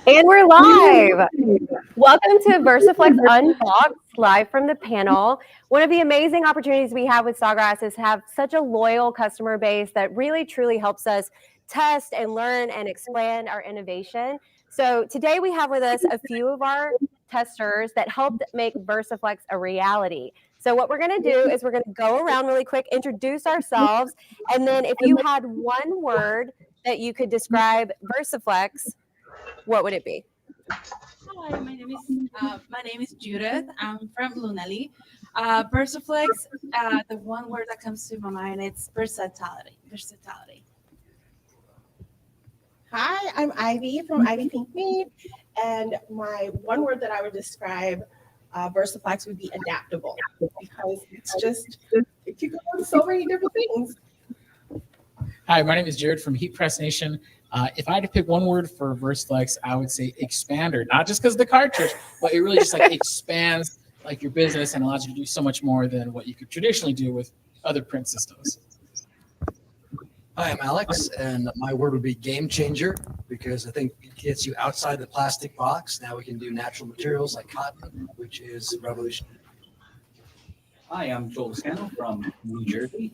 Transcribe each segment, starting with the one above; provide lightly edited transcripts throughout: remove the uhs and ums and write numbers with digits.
And we're live. Welcome to VersiFlex Unboxed, live from the panel. One of the amazing opportunities we have with Sawgrass is have such a loyal customer base that really truly helps us test and learn and expand our innovation. So today we have with us a few of our testers that helped make VersaFlex a reality. So what we're going to do is we're going to go around really quick, introduce ourselves, and then if you had one word that you could describe VersaFlex, what would it be? Hi, my name is Judith. I'm from Lunali. Versaflex. The one word that comes to my mind is versatility. Versatility. Hi, I'm Ivy from Ivy Pink Mead, and my one word that I would describe VersaFlex would be adaptable, because it can go into so many different things. Hi, my name is Jared from Heat Press Nation. If I had to pick one word for VersaFlex, I would say expander. Not just because of the cartridge, but it really just like expands like your business and allows you to do so much more than what you could traditionally do with other print systems. Hi, I'm Alex, and my word would be game changer, because I think it gets you outside the plastic box. Now we can do natural materials like cotton, which is revolutionary. Hi, I'm Joel Scano from New Jersey,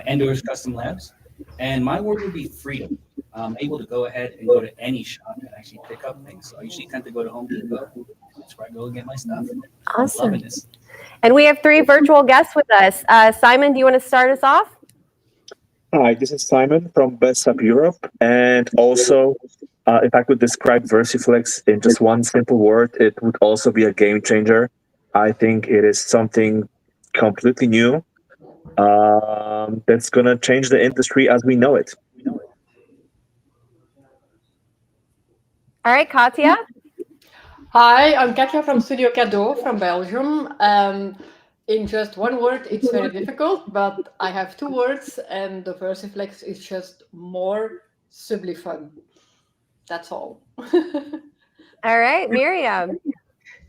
Endor's Custom Labs, and my word would be freedom. I'm able to go ahead and go to any shop and actually pick up things. So I usually tend to go to Home Depot. That's where I go and get my stuff. Awesome. Loving this. And we have three virtual guests with us. Simon, do you want to start us off? Hi, this is Simon from Best Up Europe. And also, if I could describe VersiFlex in just one simple word, it would also be a game changer. I think it is something completely new that's going to change the industry as we know it. All right, Katja. Hi, I'm Katja from Studio Cadeau from Belgium. In just one word, it's very difficult, but I have two words, and the VersiFlex is just more sublifun. That's all. All right, Miriam.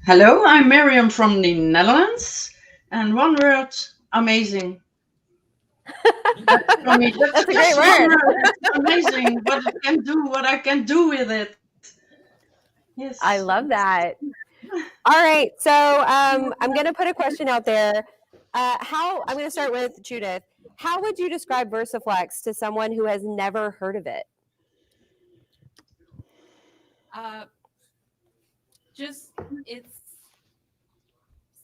Hello, I'm Miriam from the Netherlands, and one word, amazing. That's a great word. It's amazing what I can do with it. Yes. I love that. All right, so I'm going to put a question out there. I'm going to start with Judith. How would you describe VersaFlex to someone who has never heard of it? It's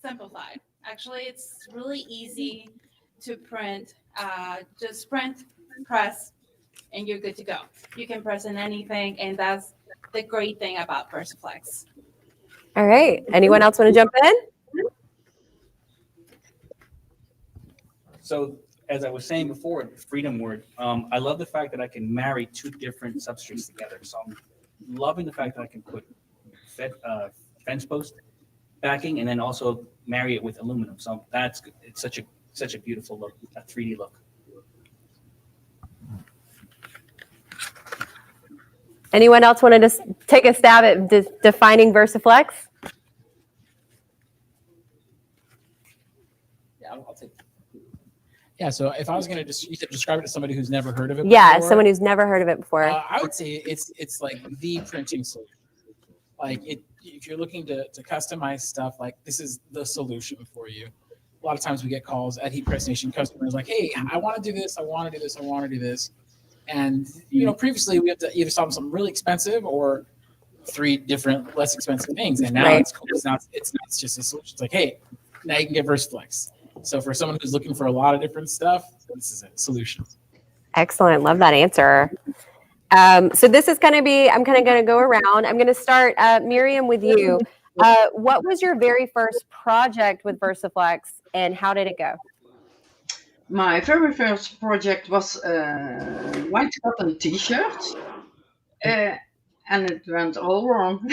simplified. Actually, it's really easy to print. Just print, press, and you're good to go. You can press in anything, and that's the great thing about VersaFlex. All right. Anyone else want to jump in? So as I was saying before, the freedom word, I love the fact that I can marry two different substrates together. So I'm loving the fact that I can put fence post backing and then also marry it with aluminum. So it's such a beautiful look, a 3D look. Anyone else want to take a stab at defining VersaFlex? Yeah, I'll take it. Yeah, so if I was going to describe it to somebody who's never heard of it Yeah, before, someone who's never heard of it before. I would say it's like the printing solution. Like if you're looking to customize stuff, like this is the solution for you. A lot of times we get calls at Heat Press Nation customers like, hey, I want to do this, I want to do this, I want to do this. And, previously we had to either solve something really expensive or three different less expensive things. And now it's cool. It's not just a solution. It's like, hey, now you can get VersaFlex. So for someone who's looking for a lot of different stuff, this is a solution. Excellent. Love that answer. So this is going to be, I'm kind of going to go around. I'm going to start, Miriam, with you. What was your very first project with VersaFlex and how did it go? My very first project was white cotton t-shirts, and it went all wrong.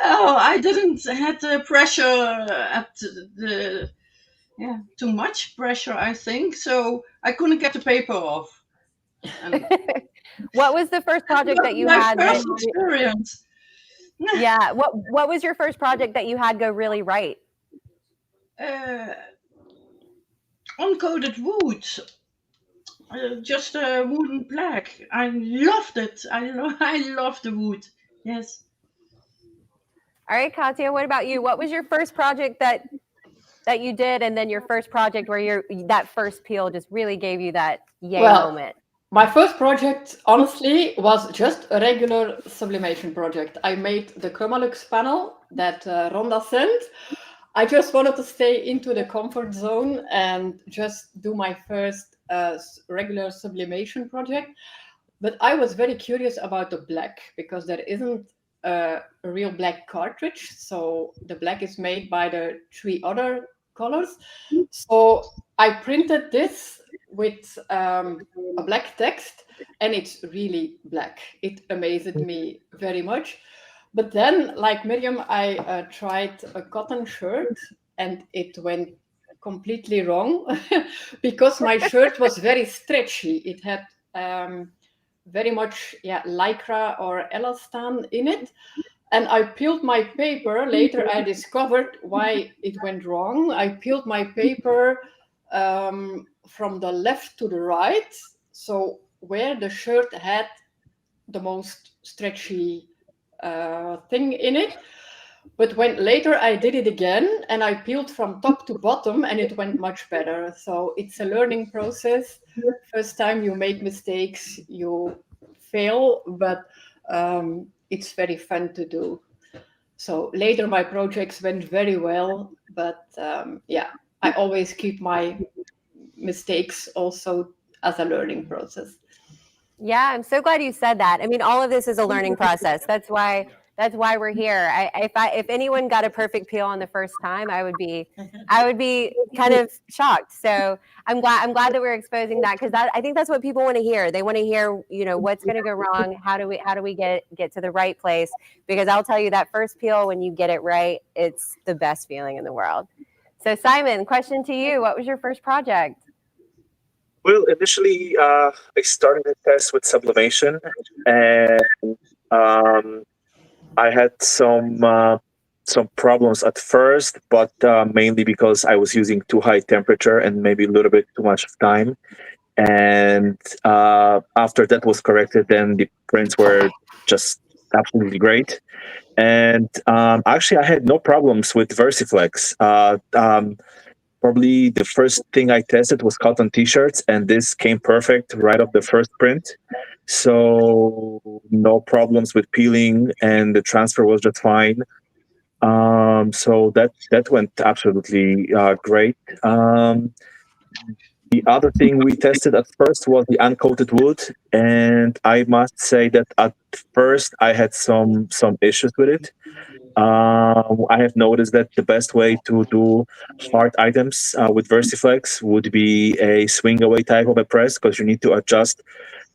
Oh, I didn't had the pressure at too much pressure, I think. So I couldn't get the paper off. What was the first project that you had? My first experience. Yeah. What was your first project that you had go really right? Uncoated wood. just a wooden plaque. I loved it. I love the wood. Yes. All right, Katya, what about you? What was your first project that you did, and then your first project where that first peel just really gave you that yay Well, moment? my first project, honestly, was just a regular sublimation project. I made the Chromolux panel that Rhonda sent. I just wanted to stay into the comfort zone and just do my first regular sublimation project. But I was very curious about the black because there isn't a real black cartridge. So the black is made by the 3 other colors. So I printed this with a black text, and it's really black. It amazed me very much. But then, like Miriam, I tried a cotton shirt, and it went completely wrong because my shirt was very stretchy. It had very much lycra or elastan in it. And I peeled my paper. Later, I discovered why it went wrong. I peeled my paper from the left to the right. So where the shirt had the most stretchy thing in it. But when later I did it again and I peeled from top to bottom and it went much better. So it's a learning process. First time you make mistakes, you fail, but it's very fun to do. So later my projects went very well, but I always keep my mistakes also as a learning process. Yeah, I'm so glad you said that. I mean, all of this is a learning process. That's why we're here. If anyone got a perfect peel on the first time, I would be kind of shocked. So I'm glad that we're exposing that, because I think that's what people want to hear. They want to hear, what's going to go wrong. How do we get to the right place? Because I'll tell you, that first peel, when you get it right, it's the best feeling in the world. So Simon, question to you: what was your first project? Well, initially, I started a test with sublimation, and I had some problems at first, but mainly because I was using too high temperature and maybe a little bit too much of time. And after that was corrected, then the prints were just absolutely great. And actually, I had no problems with VersiFlex. Probably the first thing I tested was cotton t-shirts, and this came perfect right off the first print. So no problems with peeling, and the transfer was just fine. So that went absolutely great. The other thing we tested at first was the uncoated wood, and I must say that at first I had some issues with it. I have noticed that the best way to do hard items with VersiFlex would be a swing away type of a press, because you need to adjust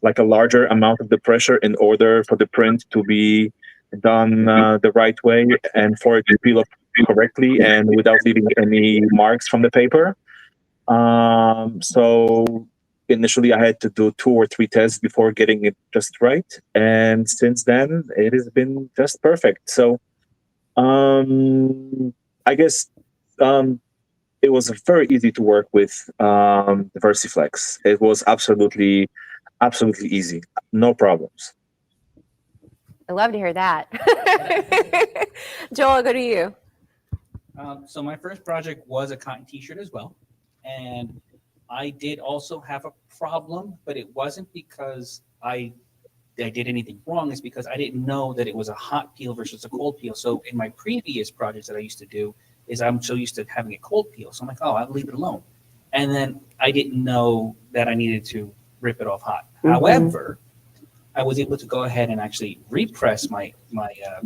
like a larger amount of the pressure in order for the print to be done the right way and for it to peel up correctly and without leaving any marks from the paper. So initially I had to do 2 or 3 tests before getting it just right. And since then it has been just perfect. So I guess it was very easy to work with the VersiFlex. It was absolutely easy, no problems. I love to hear that. Joel, I'll go to you. So my first project was a cotton t-shirt as well. And I did also have a problem, but it wasn't because I did anything wrong. It's because I didn't know that it was a hot peel versus a cold peel. So in my previous projects that I used to do, I'm so used to having a cold peel. So I'm like, oh, I'll leave it alone. And then I didn't know that I needed to rip it off hot. Mm-hmm. However, I was able to go ahead and actually repress my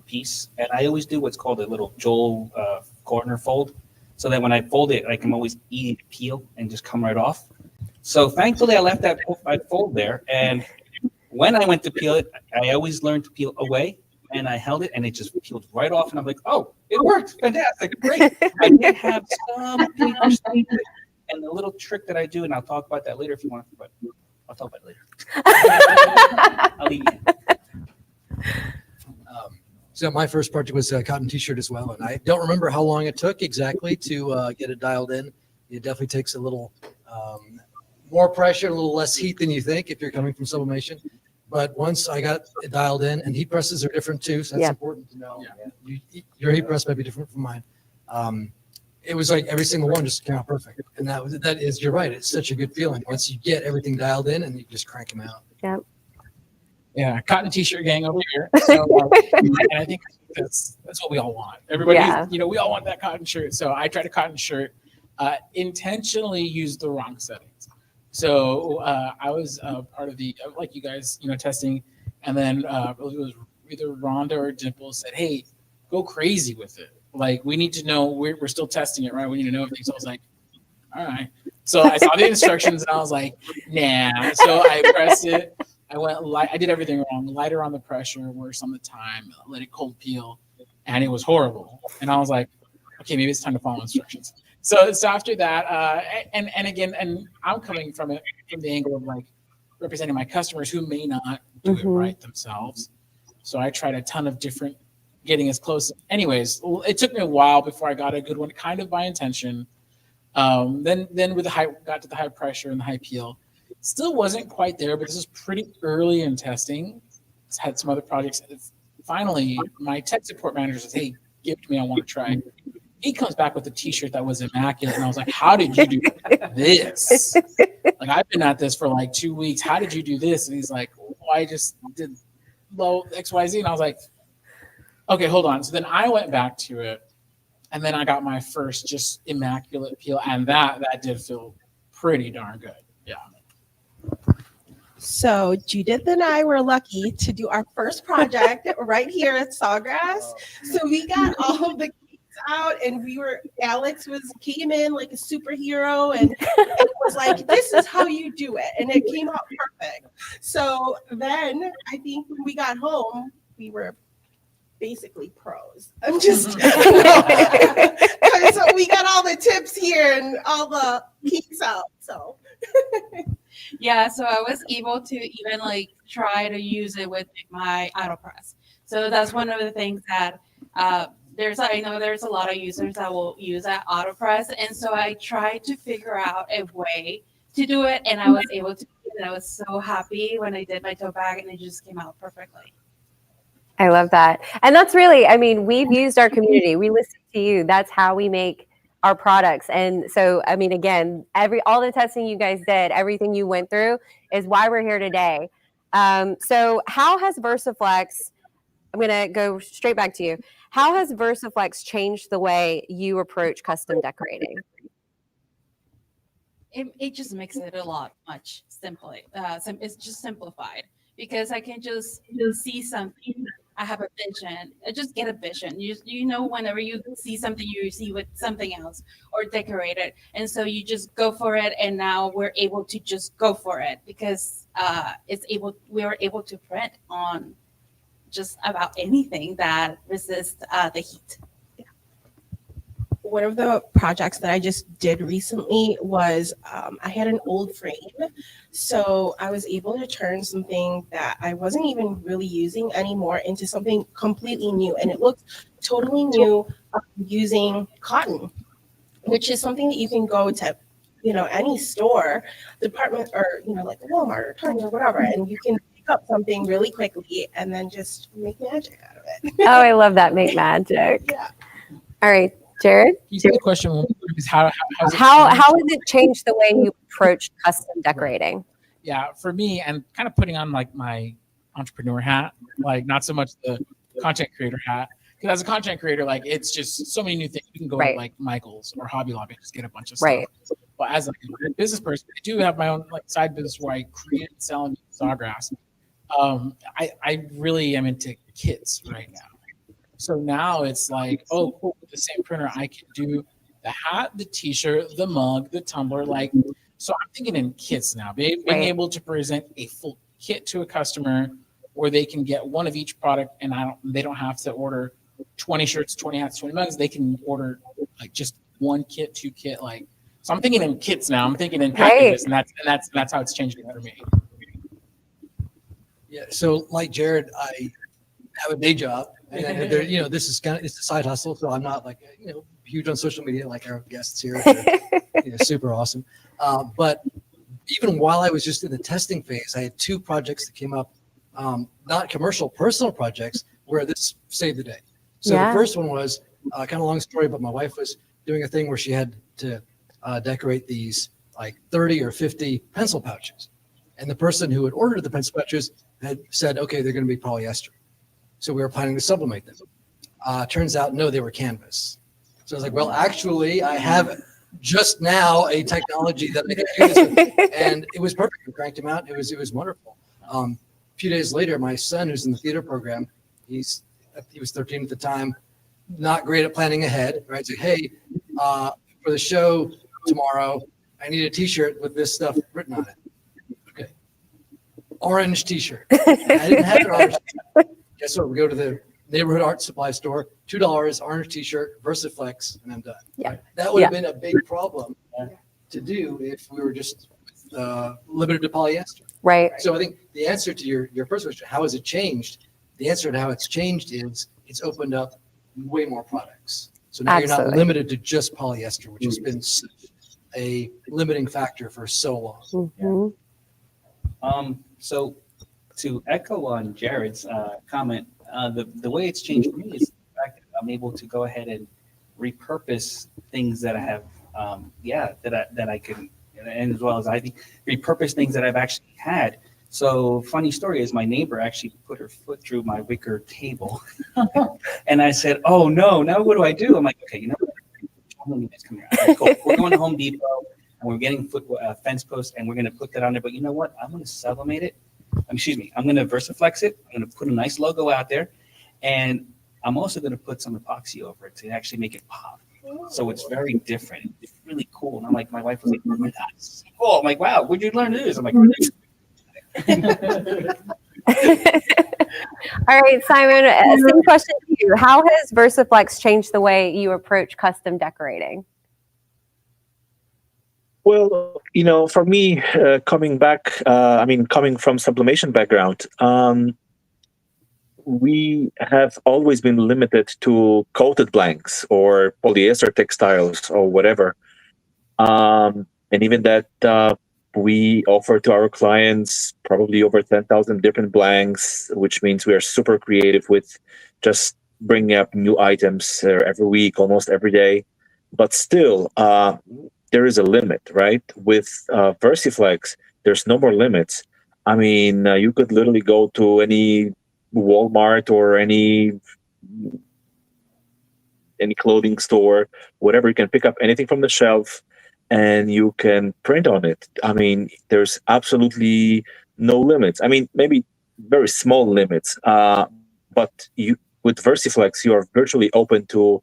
piece. And I always do what's called a little Joel corner fold. So that when I fold it, I can always easy to peel and just come right off. So thankfully, I left that fold there. And when I went to peel it, I always learned to peel away. And I held it, and it just peeled right off. And I'm like, oh, it worked. Fantastic. Great. I did have some paper stuff. And the little trick that I do, and I'll talk about that later if you want, but I'll talk about it later. I'll leave you. So my first project was a cotton t-shirt as well. And I don't remember how long it took exactly to get it dialed in. It definitely takes a little more pressure, a little less heat than you think if you're coming from sublimation. But once I got it dialed in, and heat presses are different too, so that's Yeah. important to know. Your heat press might be different from mine. It was like every single one just came out perfect, and that is, you're right. It's such a good feeling once you get everything dialed in and you just crank them out. Yep. Yeah, cotton t-shirt gang over here. So, and I think that's what we all want. Everybody, Yeah. we all want that cotton shirt. So I tried a cotton shirt, intentionally used the wrong settings. So I was part of the, like you guys, testing, and then it was either Rhonda or Dimple said, "Hey, go crazy with it. Like, we need to know, we're still testing it, right? We need to know everything." So I was like, all right. So I saw the instructions and I was like, nah. So I pressed it. I went light. I did everything wrong. Lighter on the pressure, worse on the time. Let it cold peel, and it was horrible. And I was like, okay, maybe it's time to follow instructions. So after that, and again, and I'm coming from it from the angle of like representing my customers who may not do it right themselves. So I tried a ton of different, getting as close. Anyways, it took me a while before I got a good one, kind of by intention. Then with got to the high pressure and the high peel. Still wasn't quite there, but this is pretty early in testing. Had some other projects. Finally, my tech support manager says, "Hey, give it to me. I want to try." He comes back with a t-shirt that was immaculate. And I was like, "How did you do this? Like, I've been at this for like 2 weeks. How did you do this?" And he's like, "Oh, I just did low XYZ." And I was like, "Okay, hold on." So then I went back to it. And then I got my first just immaculate peel. And that did feel pretty darn good. Yeah. So Judith and I were lucky to do our first project right here at Sawgrass. So we got all of the cakes out, and Alex came in like a superhero, and it was like, this is how you do it, and it came out perfect. So then I think when we got home, we were basically pros. I'm just so we got all the tips here and all the peaks out. So Yeah, so I was able to even like try to use it with my AutoPress. So that's one of the things that I know there's a lot of users that will use that AutoPress, and so I tried to figure out a way to do it, and I was able to. And I was so happy when I did my tote bag, and it just came out perfectly. I love that. And that's really, I mean, we've used our community. We listen to you. That's how we make our products. And so, I mean, again, all the testing you guys did, everything you went through is why we're here today. So how has VersaFlex, I'm going to go straight back to you. How has VersaFlex changed the way you approach custom decorating? It just makes it a lot much simpler. It's just simplified because I can just see something. I have a vision. I just get a vision. You know, whenever you see something, you see with something else or decorate it, and so you just go for it. And now we're able to just go for it because we are able to print on just about anything that resists the heat. One of the projects that I just did recently was I had an old frame. So I was able to turn something that I wasn't even really using anymore into something completely new. And it looks totally new using cotton, which is something that you can go to, any store, department, or, like Walmart or Target or whatever, and you can pick up something really quickly and then just make magic out of it. Oh, I love that. Make magic. Yeah. All right. Jared? You said the question is how has it changed the way you approach custom decorating? Yeah, for me, and kind of putting on like my entrepreneur hat, like not so much the content creator hat. Because as a content creator, like it's just so many new things. You can go to like Michael's or Hobby Lobby and just get a bunch of stuff. But as a business person, I do have my own like side business where I create and sell and use Sawgrass. I really am into kits right now. So now it's like, oh, cool, with the same printer, I can do the hat, the t-shirt, the mug, the tumbler. Like, so I'm thinking in kits now, being able to present a full kit to a customer where they can get one of each product, and they don't have to order 20 shirts, 20 hats, 20 mugs. They can order like just one kit, two kit. Like, so I'm thinking in kits now. I'm thinking in packages, and that's how it's changing for me. Yeah. So like Jared, I have a day job. And this is it's a side hustle, so I'm not like huge on social media like our guests here. They're, super awesome. But even while I was just in the testing phase, I had 2 projects that came up, not commercial, personal projects, where this saved the day. So Yeah. the first one was kind of a long story, but my wife was doing a thing where she had to decorate these like 30 or 50 pencil pouches. And the person who had ordered the pencil pouches had said, okay, they're going to be polyester. So we were planning to sublimate them. Turns out, no, they were canvas. So I was like, well, actually, I have just now a technology that I can do this with. And it was perfect. We cranked them out. It was wonderful. A few days later, my son, who's in the theater program, he was 13 at the time, not great at planning ahead, right? So, hey, for the show tomorrow, I need a T-shirt with this stuff written on it. Okay. Orange T-shirt. I didn't have an orange T-shirt. Guess what? We go to the neighborhood art supply store, $2, orange T-shirt, VersiFlex, and I'm done. Yeah. Right? That would have been a big problem to do if we were just limited to polyester. Right. So I think the answer to your first question, how has it changed? The answer to how it's changed is it's opened up way more products. So now you're not Absolutely. limited to just polyester, which has been such a limiting factor for so long. Mhm. So to echo on Jared's comment, the way it's changed for me is the fact that I'm able to go ahead and repurpose things that I have, that I can, and as well as I repurpose things that I've actually had. So funny story is my neighbor actually put her foot through my wicker table, and I said, "Oh no! Now what do I do?" I'm like, "Okay, you know what? Come here. All right, cool. We're going to Home Depot and we're getting fence posts and we're going to put that on there. But you know what? I'm going to sublimate it. I'm going to VersaFlex it. I'm going to put a nice logo out there, and I'm also going to put some epoxy over it to actually make it pop. So it's very different. It's really cool." And I'm like, my wife was like, "Oh my God, this is so cool." I'm like, "Wow, where'd you learn to do this?" I'm like, All right, Simon, same question to you. How has VersaFlex changed the way you approach custom decorating? Well, for me, coming from sublimation background, we have always been limited to coated blanks or polyester textiles or whatever. And even that, we offer to our clients probably over 10,000 different blanks, which means we are super creative with just bringing up new items every week, almost every day. But still, there is a limit, right? With VersiFlex, there's no more limits. I mean, you could literally go to any Walmart or any clothing store, whatever. You can pick up anything from the shelf and you can print on it. I mean, there's absolutely no limits. I mean, maybe very small limits, but with VersiFlex, you are virtually open to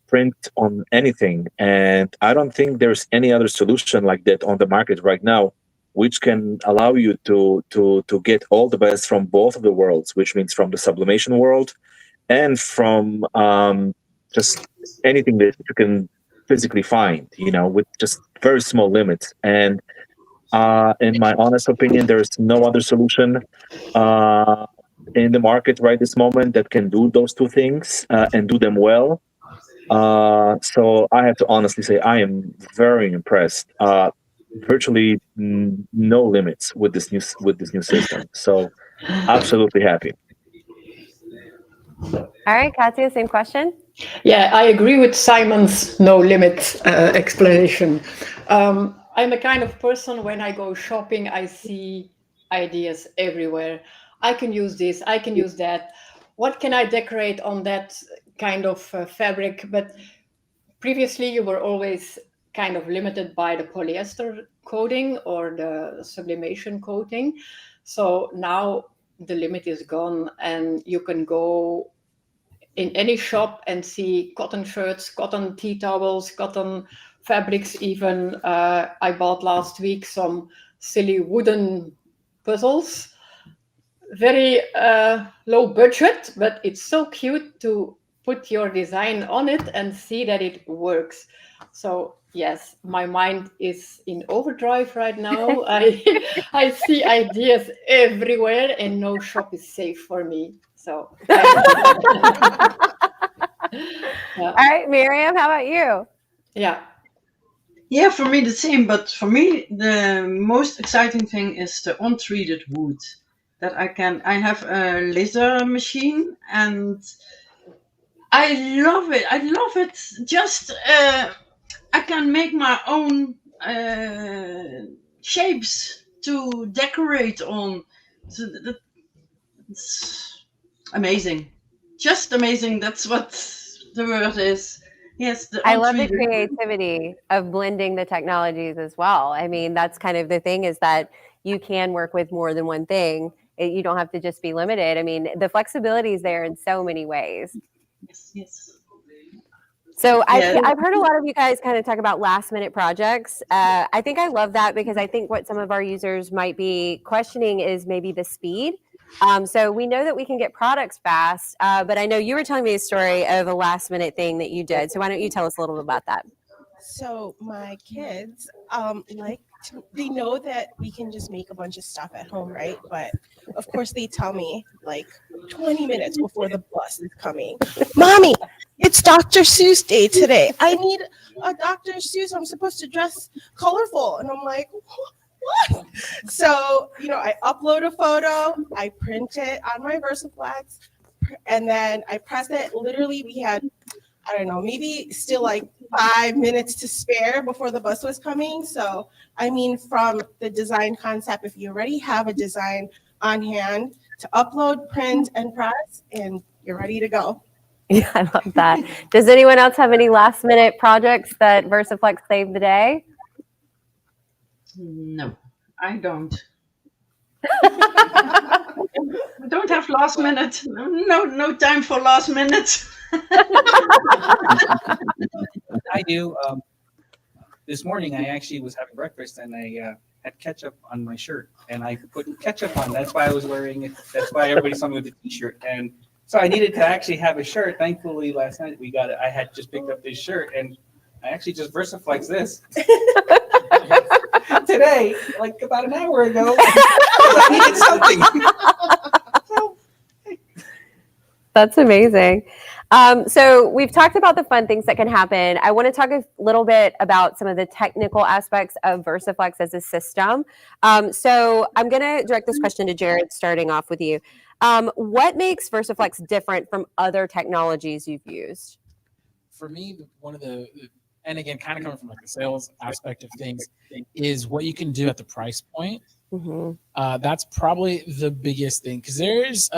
print on anything. And I don't think there's any other solution like that on the market right now, which can allow you to get all the best from both of the worlds, which means from the sublimation world and from just anything that you can physically find, with just very small limits. And in my honest opinion, there's no other solution in the market right this moment that can do those two things and do them well. So I have to honestly say I am very impressed. Virtually no limits with this new system. So absolutely happy. All right, Katya, same question. Yeah, I agree with Simon's no limit explanation. I'm a kind of person, when I go shopping, I see ideas everywhere. I can use this, I can use that. What can I decorate on that kind of fabric? But previously, you were always kind of limited by the polyester coating or the sublimation coating. So now the limit is gone, and you can go in any shop and see cotton shirts, cotton tea towels, cotton fabrics even. I bought last week some silly wooden puzzles. Very low budget, but it's so cute to put your design on it and see that it works. So yes, my mind is in overdrive right now. I see ideas everywhere, and no shop is safe for me. So All right, Miriam, how about you? yeah. Yeah, for me the same. But for me, the most exciting thing is the untreated wood. That I have a laser machine, and I love it. I love it. Just I can make my own shapes to decorate on. So that's amazing. Just amazing. That's what the word is. Yes, the I love the untreated. creativity of blending the technologies as well. I mean, that's kind of the thing, is that you can work with more than one thing. You don't have to just be limited. I mean, the flexibility is there in so many ways. Yes, yes. So Yeah. I've heard a lot of you guys kind of talk about last minute projects. I think I love that, because I think what some of our users might be questioning is maybe the speed. So we know that we can get products fast, but I know you were telling me a story of a last minute thing that you did. So why don't you tell us a little bit about that? So my kids they know that we can just make a bunch of stuff at home, right? But of course they tell me like 20 minutes before the bus is coming, Mommy, it's Dr. Seuss Day today. I need a Dr. Seuss. I'm supposed to dress colorful. And I'm like, what? So, I upload a photo, I print it on my VersaFlex, and then I press it. Literally, we had, I don't know, maybe still like 5 minutes to spare before the bus was coming. So, I mean, from the design concept, if you already have a design on hand, to upload, print, and press, and you're ready to go. Yeah, I love that. Does anyone else have any last minute projects that VersaFlex saved the day? No, I don't. I don't have last minute. No time for last minute. I do. This morning, I actually was having breakfast and I had ketchup on my shirt, and I put ketchup on. That's why I was wearing it. That's why everybody saw me with the T-shirt. And so I needed to actually have a shirt. Thankfully, last night we got it. I had just picked up this shirt, and I actually just VersaFlex this today, like about an hour ago. I needed something. So, That's amazing. So we've talked about the fun things that can happen. I want to talk a little bit about some of the technical aspects of VersaFlex as a system. So I'm going to direct this question to Jared, starting off with you. What makes VersaFlex different from other technologies you've used? For me, one of the and again, kind of coming from like the sales aspect of things, is what you can do at the price point. Mm-hmm. That's probably the biggest thing, because there's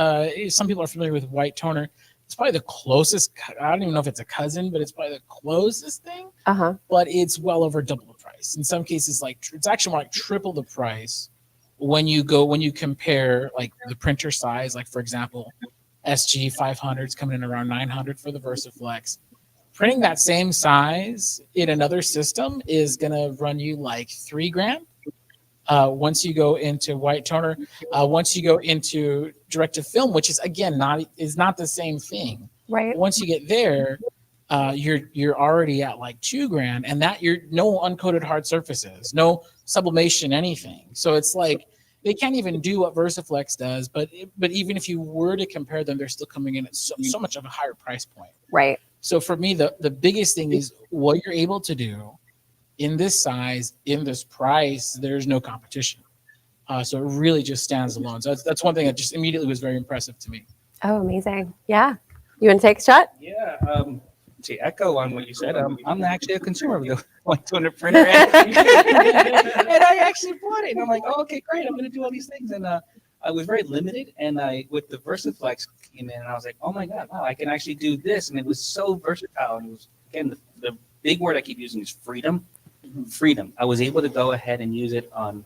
some people are familiar with white toner. It's probably the closest. I don't even know if it's a cousin, but it's probably the closest thing. Uh-huh. But it's well over double the price. In some cases, like it's actually more like triple the price when you compare like the printer size. Like for example, SG 500s coming in around 900 for the VersaFlex. Printing that same size in another system is gonna run you like $3,000. Once you go into white toner, once you go into directive film, which is again not the same thing. Right. Once you get there, you're already at like $2,000, and that you're no uncoated hard surfaces, no sublimation, anything. So it's like they can't even do what VersaFlex does. But even if you were to compare them, they're still coming in at so much of a higher price point. Right. So for me, the biggest thing is what you're able to do in this size, in this price. There's no competition. So it really just stands alone. So that's one thing that just immediately was very impressive to me. Oh, amazing. Yeah. You want to take a shot? yeah. To echo on what you said, I'm actually a consumer of the 100 printer, and I actually bought it. And I'm like, oh, okay, great. I'm going to do all these things, and I was very limited. And I, with the VersaFlex came in, and I was like, oh my god, wow, I can actually do this, and it was so versatile. And it was again the big word I keep using is freedom. Freedom. I was able to go ahead and use it on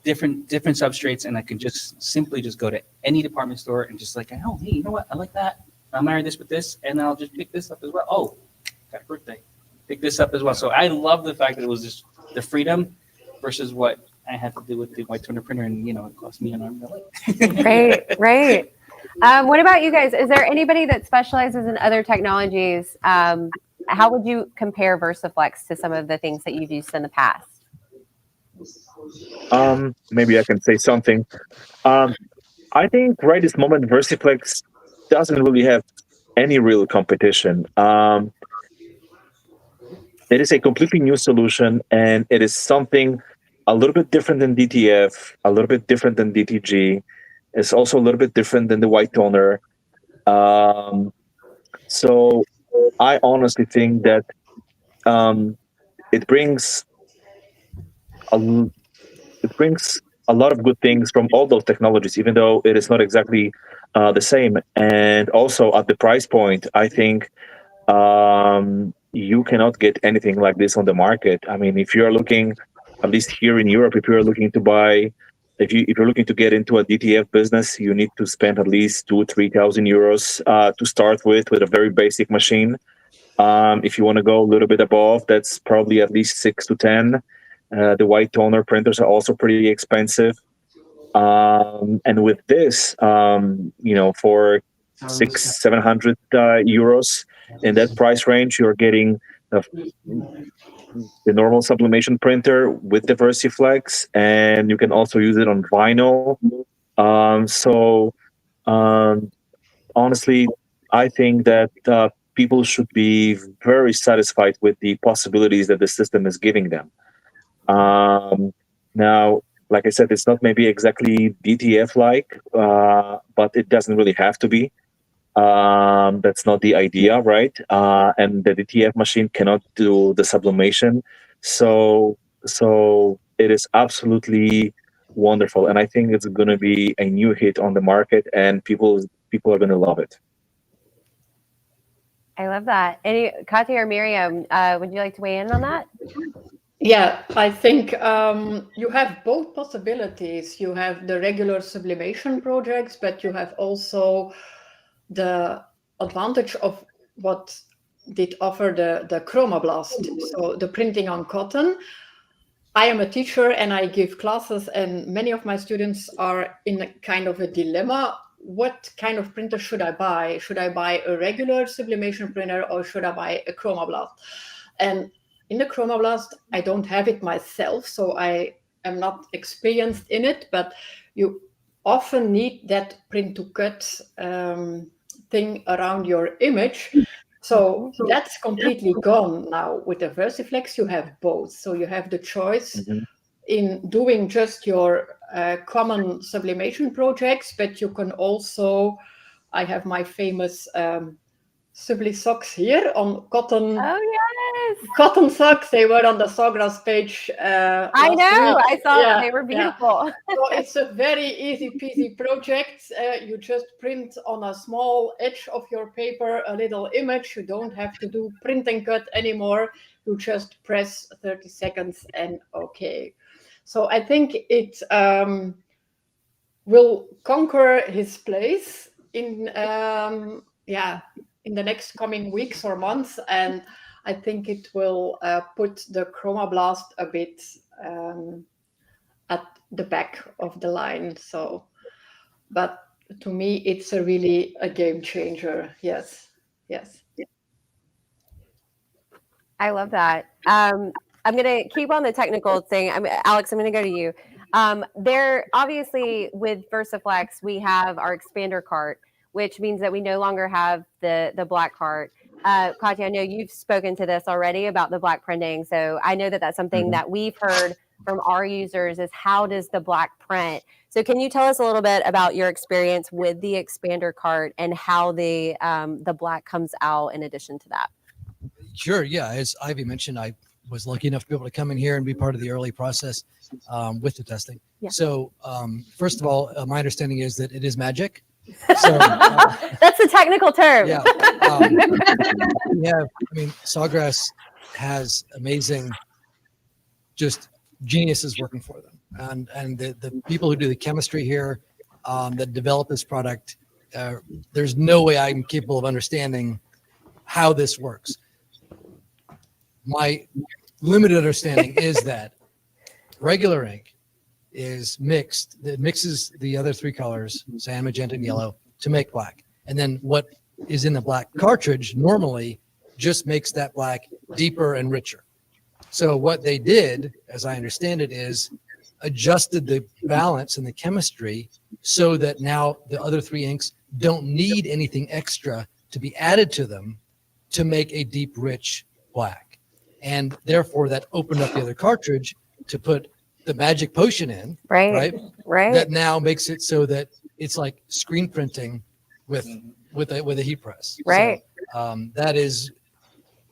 different substrates, and I can just simply just go to any department store and just like, oh, hey, you know what? I like that. I'll marry this with this, and I'll just pick this up as well. Oh, got a birthday. Pick this up as well. So I love the fact that it was just the freedom versus what I had to do with the white toner printer, and it cost me an arm and a leg. Right. What about you guys? Is there anybody that specializes in other technologies? How would you compare VersaFlex to some of the things that you've used in the past? Maybe I can say something. I think right this moment, VersiFlex doesn't really have any real competition. it is a completely new solution, and it is something a little bit different than DTF, a little bit different than DTG. It's also a little bit different than the white toner. Um, so I honestly think that um, it brings a l- it brings a lot of good things from all those technologies, even though it is not exactly the same. And also at the price point, I think you cannot get anything like this on the market. I mean, if you're looking, at least here in Europe, if you're looking to buy, if you're looking to get into a DTF business, you need to spend at least 2,000-3,000 euros to start with a very basic machine. If you want to go a little bit above, that's probably at least 6 to 10. The white toner printers are also pretty expensive. And with this, for 600-700 euros in that price range, you're getting the, the normal sublimation printer with the VersiFlex, and you can also use it on vinyl. So honestly, I think that people should be very satisfied with the possibilities that the system is giving them. Now, like I said, it's not maybe exactly DTF like, but it doesn't really have to be. That's not the idea, right? And the DTF machine cannot do the sublimation. So it is absolutely wonderful. And I think it's going to be a new hit on the market, and people are going to love it. I love that. Katya or Miriam, would you like to weigh in on that? Yeah, I think you have both possibilities. You have the regular sublimation projects, but you have also the advantage of what did offer the chromoblast, so the printing on cotton. I am a teacher and I give classes, and many of my students are in a kind of a dilemma. What kind of printer should I buy? Should I buy a regular sublimation printer or should I buy a chromoblast? And in the chromoblast, I don't have it myself, so I am not experienced in it, but you often need that print to cut thing around your image. So that's completely gone now. With the VersiFlex, you have both. So you have the choice in doing just your common sublimation projects, but you can also, I have my famous Subli socks here on cotton. Oh, yes. Cotton socks, they were on the Sawgrass page. I know. Week. I saw they were beautiful. Yeah. So it's a very easy peasy project. You just print on a small edge of your paper a little image. You don't have to do print and cut anymore. You just press 30 seconds and okay. So I think it will conquer his place in in the next coming weeks or months, and I think it will put the chromoblast a bit at the back of the line. So, but to me, it's really a game changer. Yes. I love that. I'm going to keep on the technical thing. Alex, I'm going to go to you. There, obviously, with VersaFlex, we have our expander cart, which means that we no longer have the black cart. Katya, I know you've spoken to this already about the black printing, so I know that that's something that we've heard from our users is how does the black print? So can you tell us a little bit about your experience with the expander cart and how the black comes out in addition to that? Sure. Yeah. As Ivy mentioned, I was lucky enough to be able to come in here and be part of the early process with the testing. Yeah. So first of all, my understanding is that it is magic. So that's the technical term. Yeah. Sawgrass has amazing, just geniuses working for them, and the people who do the chemistry here that develop this product. There's no way I'm capable of understanding how this works. My limited understanding is that regular ink is mixed. It mixes the other three colors, cyan, magenta, and yellow, to make black. And then what is in the black cartridge normally just makes that black deeper and richer. So what they did, as I understand it, is adjusted the balance in the chemistry so that now the other three inks don't need anything extra to be added to them to make a deep, rich black. And therefore that opened up the other cartridge to put the magic potion in, Right. that now makes it so that it's like screen printing with a heat press. Right. So, that is,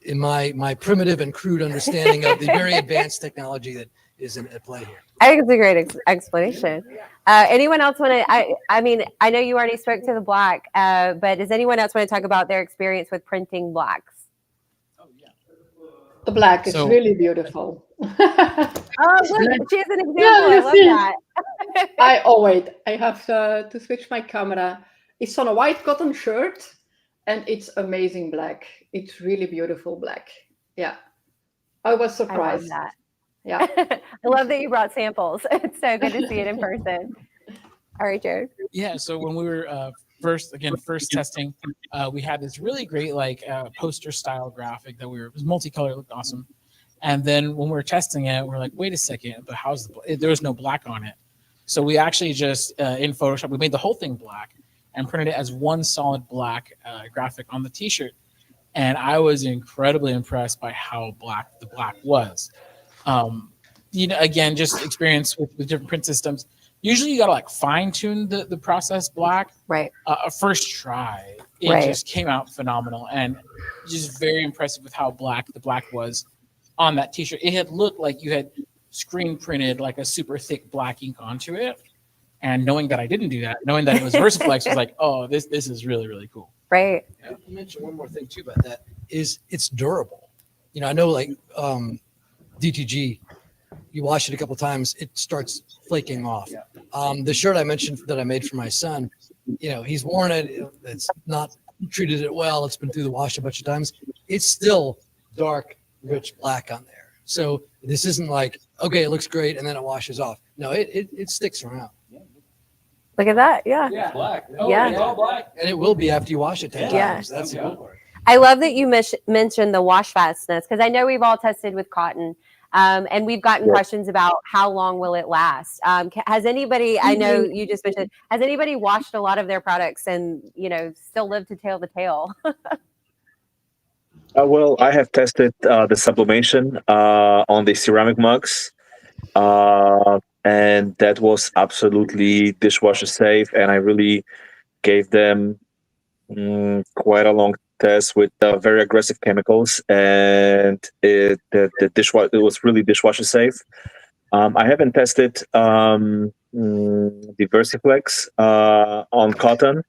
in my primitive and crude understanding of the very advanced technology that is at play here. I think it's a great explanation. Anyone else want to? I mean, I know you already spoke to the black, but does anyone else want to talk about their experience with printing blacks? The black is So- really beautiful. Oh, look, she has an example. Yeah, I you love see. that. wait, I have to switch my camera. It's on a white cotton shirt, and it's amazing black. It's really beautiful black. Yeah, I was I love surprised. that. Yeah. I love that you brought samples. It's so good to see it in person. All right, Jared. Yeah. So when we were first testing, we had this really great poster style graphic that it was multicolored, looked awesome. And then when we were testing it, we're like, wait a second, but there was no black on it. So we actually just in Photoshop, we made the whole thing black and printed it as one solid black graphic on the T-shirt. And I was incredibly impressed by how black the black was. Again, just experience with different print systems. Usually you gotta fine tune the process black. Right. First try, it just came out phenomenal and just very impressive with how black the black was on that T-shirt. It had looked like you had screen printed like a super thick black ink onto it. And knowing that I didn't do that, knowing that it was VersaFlex, was like, oh, this is really, really cool. Right. I'll mention one more thing too about that is it's durable. I know DTG, you wash it a couple times, it starts flaking off. The shirt I mentioned that I made for my son, he's worn it. It's not treated it well. It's been through the wash a bunch of times. It's still dark, rich black on there. So this isn't like, okay, it looks great and then it washes off. No, it sticks around. Look at that. Yeah. Black. Yeah. It's all black. And it will be after you wash it 10 Yeah. times. That's the good part. I love that you mentioned the wash fastness because I know we've all tested with cotton. And we've gotten questions about how long will it last. Has anybody, I know you just mentioned, has anybody washed a lot of their products and, still lived to tell the tale? Well, I have tested the sublimation on the ceramic mugs, and that was absolutely dishwasher safe. And I really gave them quite a long test with very aggressive chemicals, and it was really dishwasher safe. I haven't tested the VersiFlex on cotton,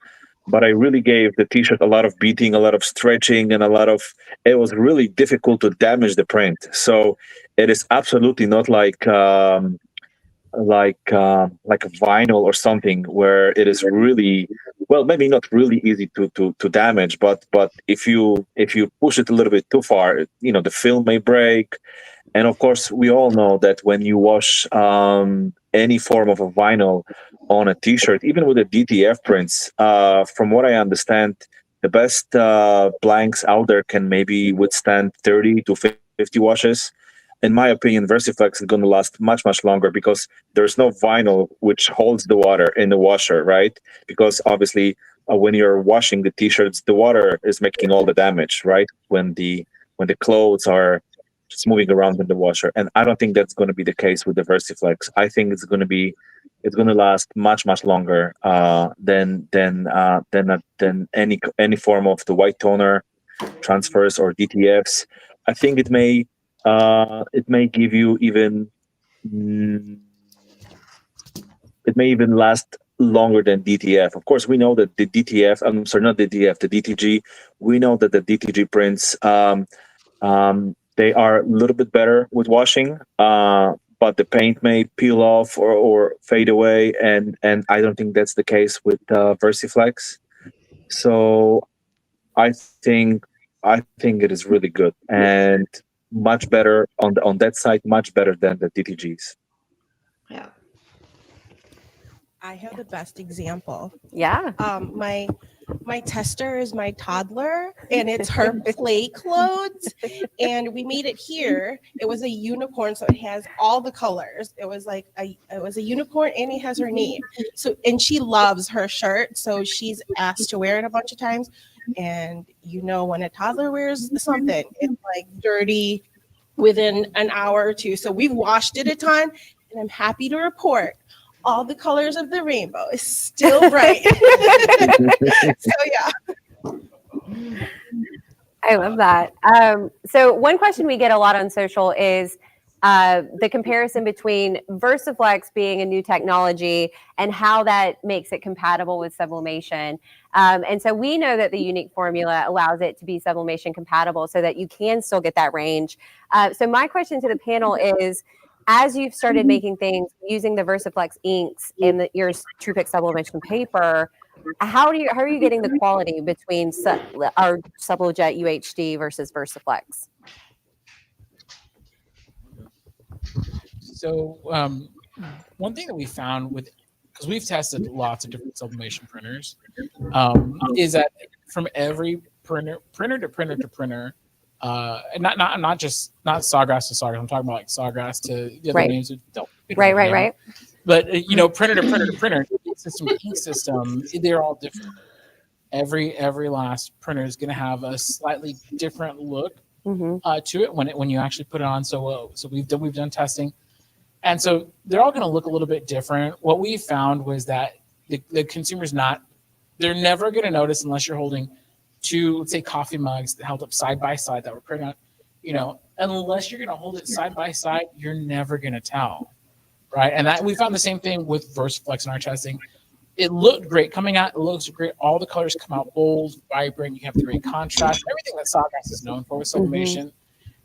but I really gave the T-shirt a lot of beating, a lot of stretching, and it was really difficult to damage the print. So it is absolutely not like a vinyl or something where it is really, well, maybe not really easy to damage, but if you push it a little bit too far, the film may break. And of course, we all know that when you wash any form of a vinyl on a T-shirt, even with the DTF prints, from what I understand, the best blanks out there can maybe withstand 30 to 50 washes. In my opinion, VersiFlex is going to last much, much longer because there's no vinyl which holds the water in the washer, right? Because obviously, when you're washing the T-shirts, the water is making all the damage, right? When the clothes are just moving around in the washer, and I don't think that's going to be the case with the VersiFlex. I think it's going to last much, much longer than any form of the white toner transfers or DTFs. I think it may give you even it may even last longer than DTF. Of course, we know that the DTF, I'm sorry, not the DTF, the DTG, we know that the DTG prints, they are a little bit better with washing, but the paint may peel off or fade away, and I don't think that's the case with VersiFlex. So I think it is really good and much better on that side, much better than the DTGs. Yeah. I have the best example. Yeah. My tester is my toddler, and it's her play clothes. And we made it here. It was a unicorn, so it has all the colors. It was a unicorn, and it has her name. So, and she loves her shirt, so she's asked to wear it a bunch of times. And when a toddler wears something, it's like dirty, within an hour or two. So we've washed it a ton, and I'm happy to report all the colors of the rainbow is still bright. So yeah. I love that. So one question we get a lot on social is the comparison between VersaFlex being a new technology and how that makes it compatible with sublimation. And so we know that the unique formula allows it to be sublimation compatible so that you can still get that range. So my question to the panel is, as you've started making things using the VersaFlex inks and your TruePick sublimation paper, how are you getting the quality between our SubloJet UHD versus VersaFlex? So one thing that we found with, because we've tested lots of different sublimation printers, is that from every printer to printer to printer, and not Sawgrass to Sawgrass. I'm talking about like Sawgrass to the other names. Right. But printer to printer to printer, system to ink system, they're all different. Every last printer is going to have a slightly different look to it when you actually put it on. So we've done testing, and so they're all going to look a little bit different. What we found was that the consumer's they're never going to notice unless you're holding two, let's say, coffee mugs that held up side by side that were printed on. Unless you're going to hold it side by side, you're never going to tell, right? And that we found the same thing with VersaFlex in our testing. It looked great coming out. It looks great. All the colors come out bold, vibrant. You have the great contrast. Everything that Sawgrass is known for with sublimation.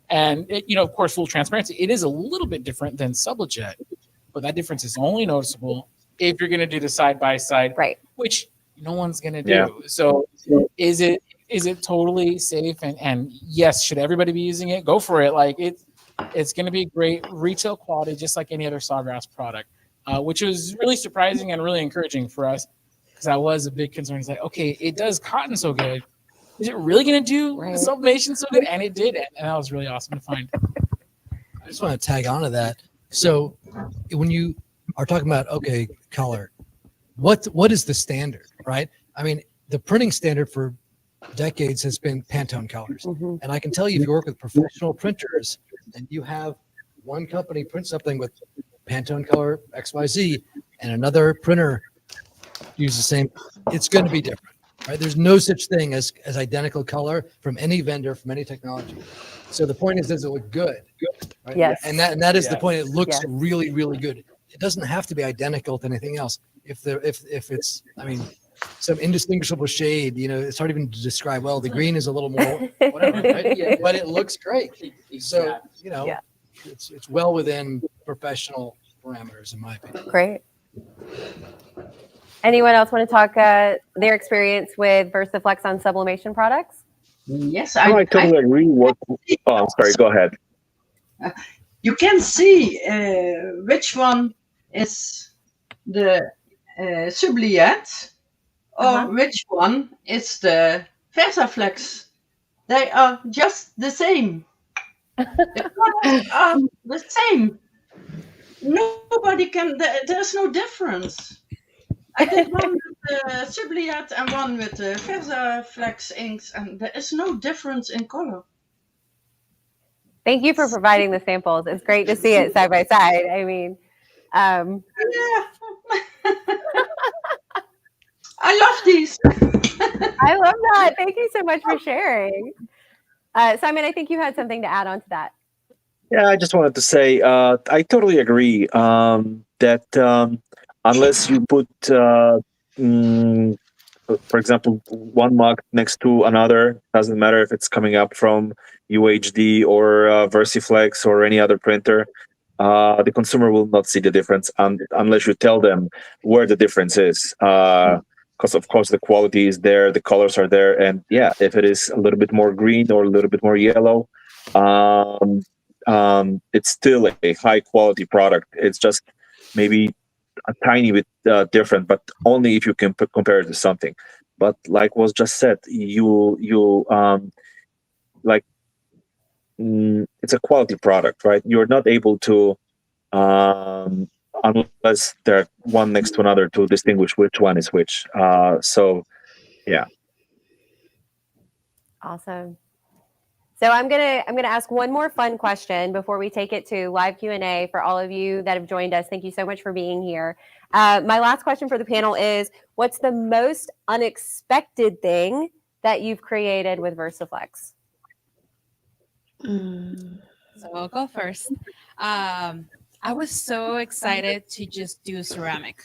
And, of course, full transparency. It is a little bit different than SubloJet, but that difference is only noticeable if you're going to do the side-by-side, which no one's going to do. Yeah. So is it totally safe? And yes, should everybody be using it? Go for it. Like it's going to be great retail quality, just like any other Sawgrass product. Which was really surprising and really encouraging for us, because that was a big concern. It's like, okay, it does cotton so good. Is it really going to do the sublimation so good? And it did. And that was really awesome to find. I just want to tag on to that. So when you are talking about, okay, color, what is the standard, right? I mean, the printing standard for decades has been Pantone colors. And I can tell you, if you work with professional printers and you have one company print something with Pantone color XYZ and another printer use the same, it's going to be different, right? There's no such thing as identical color from any vendor, from any technology. So the point is, does it look good? Right? Yes. And that is the point. It looks really, really good. It doesn't have to be identical to anything else. If it's, I mean, some indistinguishable shade, it's hard even to describe. Well, the green is a little more whatever, right? But it looks great. So, it's well within professional parameters, in my opinion. Great. Anyone else want to talk their experience with VersaFlex on sublimation products? Yes, I totally agree. I'm sorry. Go ahead. You can see which one is the Sublimation or which one is the Versaflex. They are just the same. The colors are the same. Nobody can. There's no difference. I did one with the Sublimation and one with the Versaflex inks, and there is no difference in color. Thank you for providing the samples. It's great to see it side by side. I mean, I love these. I love that. Thank you so much for sharing. Simon, I think you had something to add on to that. Yeah, I just wanted to say I totally agree that unless you put, for example, one mug next to another, doesn't matter if it's coming up from UHD or VersiFlex or any other printer, the consumer will not see the difference unless you tell them where the difference is. Because of course the quality is there, the colors are there, and yeah, if it is a little bit more green or a little bit more yellow, it's still a high quality product. It's just maybe a tiny bit different, but only if you can compare it to something. But like was just said, it's a quality product, right? You're not able to unless they're one next to another to distinguish which one is which. So yeah. Awesome. So I'm gonna ask one more fun question before we take it to live Q&A for all of you that have joined us. Thank you so much for being here. My last question for the panel is, what's the most unexpected thing that you've created with VersaFlex? So I'll go first. I was so excited to just do ceramic.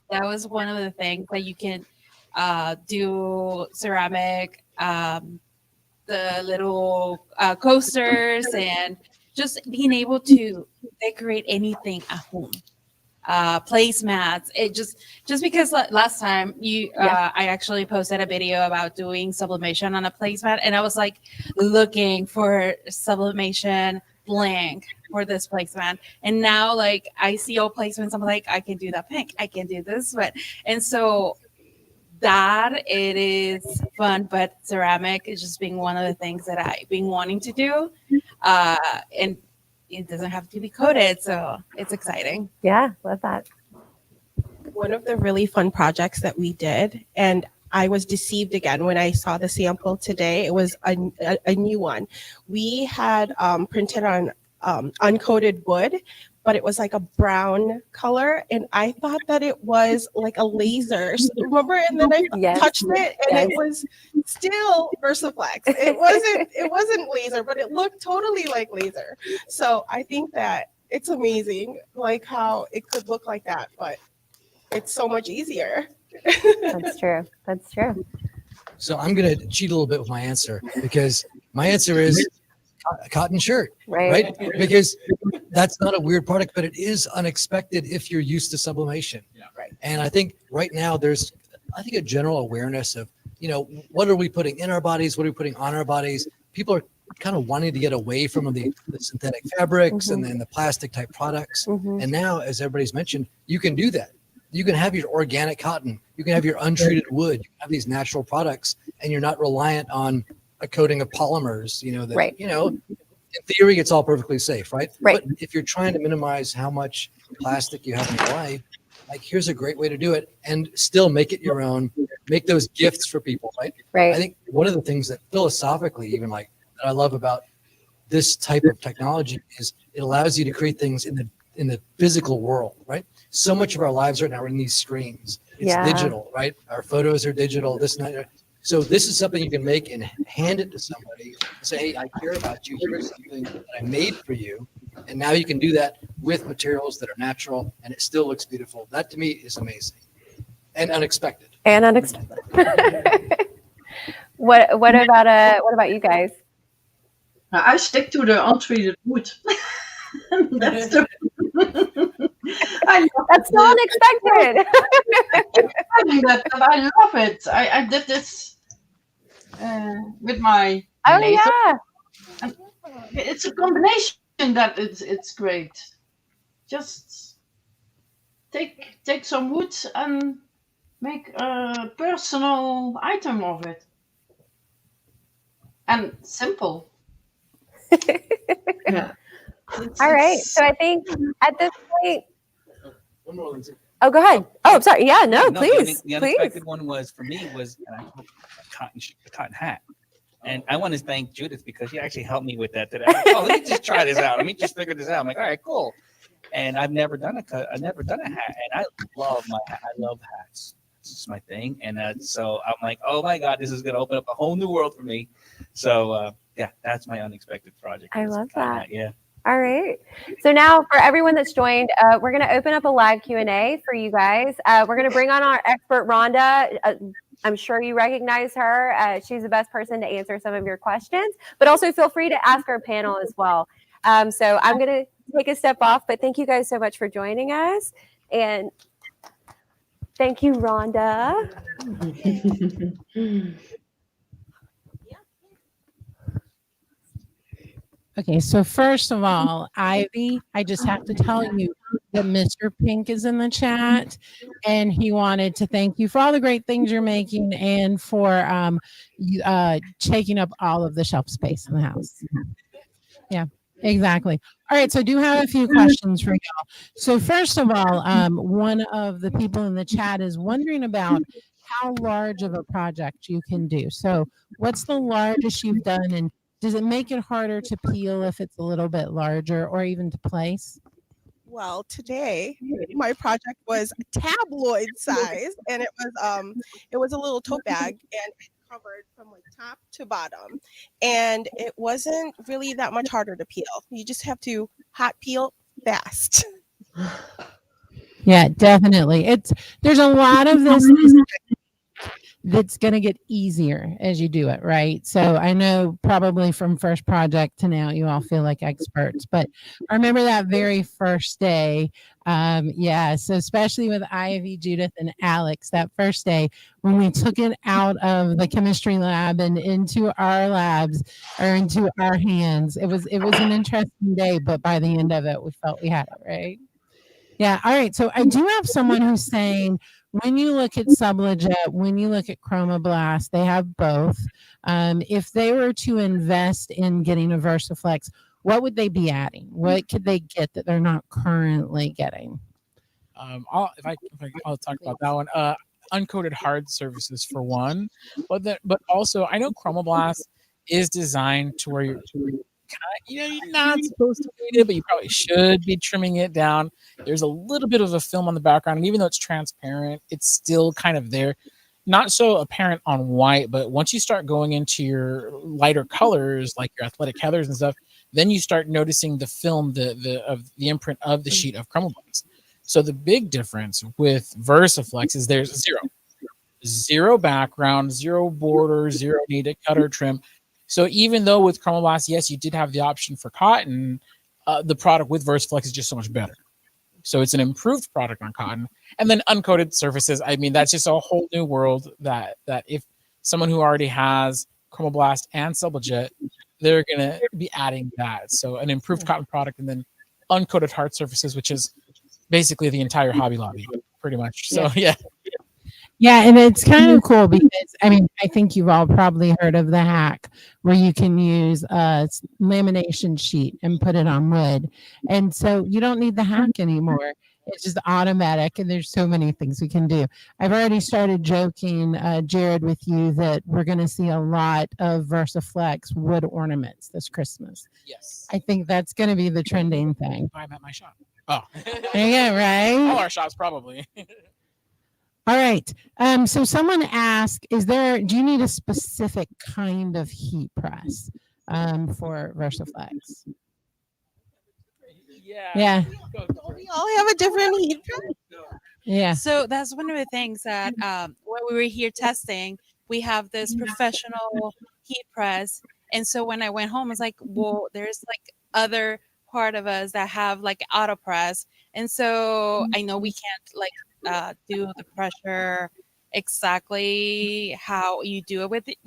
That was one of the things that you can do ceramic, the little coasters, and just being able to decorate anything at home. Placemats. It just because last time I actually posted a video about doing sublimation on a placemat, and I was like looking for sublimation blank for this placemat, and now like I see all placements, I'm like, I can do that pink, I can do this, but and so that it is fun. But ceramic is just being one of the things that I've been wanting to do, and it doesn't have to be coated, so it's exciting. Yeah, love that. One of the really fun projects that we did, and I was deceived again when I saw the sample today. It was a new one. We had printed on uncoated wood, but it was like a brown color, and I thought that it was like a laser. Remember? And then I touched it, and it was still Versaflex. It wasn't laser, but it looked totally like laser. So I think that it's amazing, like how it could look like that, but it's so much easier. That's true. That's true. So I'm going to cheat a little bit with my answer, because my answer is a cotton shirt, right? Because that's not a weird product, but it is unexpected if you're used to sublimation. Yeah. Right. And I think right now there's, a general awareness of, what are we putting in our bodies? What are we putting on our bodies? People are kind of wanting to get away from the synthetic fabrics and then the plastic type products. And now, as everybody's mentioned, you can do that. You can have your organic cotton, you can have your untreated wood, you can have these natural products, and you're not reliant on a coating of polymers, in theory, it's all perfectly safe, right? But if you're trying to minimize how much plastic you have in your life, like, here's a great way to do it and still make it your own, make those gifts for people, right? I think one of the things that philosophically, even like, that I love about this type of technology is it allows you to create things in the physical world, right? So much of our lives right now are in these screens. It's digital, right? Our photos are digital, this and that. So this is something you can make and hand it to somebody and say, hey, I care about you. Here's something that I made for you. And now you can do that with materials that are natural, and it still looks beautiful. That to me is amazing and unexpected. What about you guys? I stick to the untreated wood. That's the That's so unexpected. I love it. I did this with my laser. And it's a combination that it's great. Just take some wood and make a personal item of it. And simple. Yeah. All right. So I think at this point. One more. Oh, go ahead. Oh, I'm sorry. Yeah, no, please. The unexpected one was for me was a cotton hat. And I want to thank Judith because she actually helped me with that today. Let me just try this out. Let me just figure this out. I'm like, all right, cool. And I've never done a hat, and I love hats. It's just my thing. And so I'm like, oh my God, this is going to open up a whole new world for me. So that's my unexpected project. I love that. Hat, yeah. All right. So now for everyone that's joined, we're going to open up a live Q&A for you guys. We're going to bring on our expert, Rhonda. I'm sure you recognize her. She's the best person to answer some of your questions, but also feel free to ask our panel as well. So I'm going to take a step off, but thank you guys so much for joining us. And thank you, Rhonda. Okay, so first of all, Ivy, I just have to tell you that Mr. Pink is in the chat, and he wanted to thank you for all the great things you're making and for taking up all of the shelf space in the house. Yeah, exactly. All right, so I do have a few questions for y'all. So first of all, one of the people in the chat is wondering about how large of a project you can do. So what's the largest you've done in Does it make it harder to peel if it's a little bit larger or even to place? Well, today my project was tabloid size, and it was a little tote bag, and it covered from like top to bottom, and it wasn't really that much harder to peel. You just have to hot peel fast. Yeah, definitely. There's a lot of this that's going to get easier as you do it, right? So I know probably from first project to now, you all feel like experts, but I remember that very first day. Yeah, so especially with Ivy, Judith, and Alex, that first day when we took it out of the chemistry lab and into our labs or into our hands, it was an interesting day, but by the end of it, we felt we had it, right? Yeah. All right. So I do have someone who's saying when you look at Sublegit, when you look at Chromoblast, they have both. If they were to invest in getting a Versaflex, what would they be adding? What could they get that they're not currently getting? I'll talk about that one. Uncoated hard surfaces for one, but also I know Chromoblast is designed to where you're not supposed to read it, but you probably should be trimming it down. There's a little bit of a film on the background, and even though it's transparent, it's still kind of there. Not so apparent on white, but once you start going into your lighter colors, like your athletic heathers and stuff, then you start noticing the film, the imprint of the sheet of Chromoblast. So the big difference with Versaflex is there's zero background, zero border, zero need to cut or trim. So even though with Chromoblast, yes, you did have the option for cotton, the product with Versaflex is just so much better. So it's an improved product on cotton. And then uncoated surfaces, I mean, that's just a whole new world that if someone who already has Chromoblast and Sublegit, they're going to be adding that. So an improved cotton product and then uncoated hard surfaces, which is basically the entire Hobby Lobby, pretty much. So yeah. Yeah, and it's kind of cool because I mean, I think you've all probably heard of the hack where you can use a lamination sheet and put it on wood. And so you don't need the hack anymore. It's just automatic, and there's so many things we can do. I've already started joking, Jared, with you that we're going to see a lot of Versaflex wood ornaments this Christmas. Yes. I think that's going to be the trending thing. Buy them at my shop. Oh. Yeah, right? All our shops, probably. All right. So someone asked, do you need a specific kind of heat press for Versaflex? Yeah. We all have a different heat press. Yeah. So that's one of the things that when we were here testing, we have this professional heat press. And so when I went home, I was like, well, there's like other part of us that have like auto press. And so I know we can't like do the pressure exactly how you do it with the